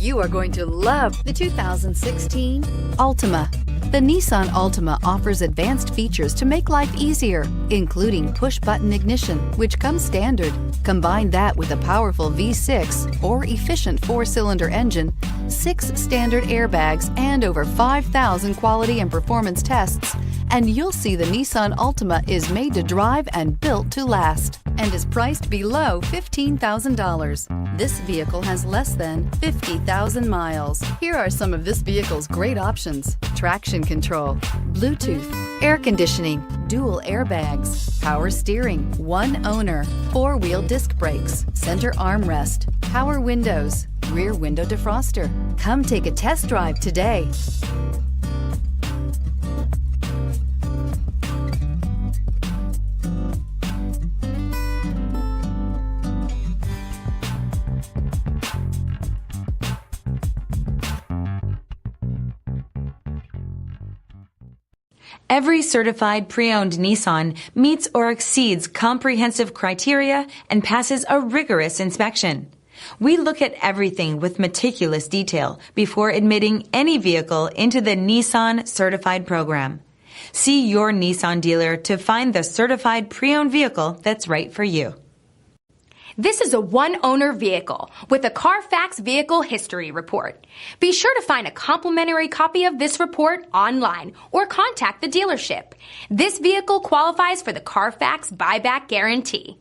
You are going to love the 2016 Altima. The Nissan Altima offers advanced features to make life easier, including push-button ignition, which comes standard. Combine that with a powerful V6 or efficient 4-cylinder engine, 6 standard airbags, and over 5,000 quality and performance tests, and you'll see the Nissan Altima is made to drive and built to last, and is priced below $15,000. This vehicle has less than 50,000 miles. Here are some of this vehicle's great options: traction control, Bluetooth, air conditioning, dual airbags, power steering, one owner, 4-wheel disc brakes, center armrest, power windows, rear window defroster. Come take a test drive today. Every certified pre-owned Nissan meets or exceeds comprehensive criteria and passes a rigorous inspection. We look at everything with meticulous detail before admitting any vehicle into the Nissan Certified Program. See your Nissan dealer to find the certified pre-owned vehicle that's right for you. This is a one-owner vehicle with a CARFAX Vehicle History Report. Be sure to find a complimentary copy of this report online or contact the dealership. This vehicle qualifies for the CARFAX Buyback Guarantee.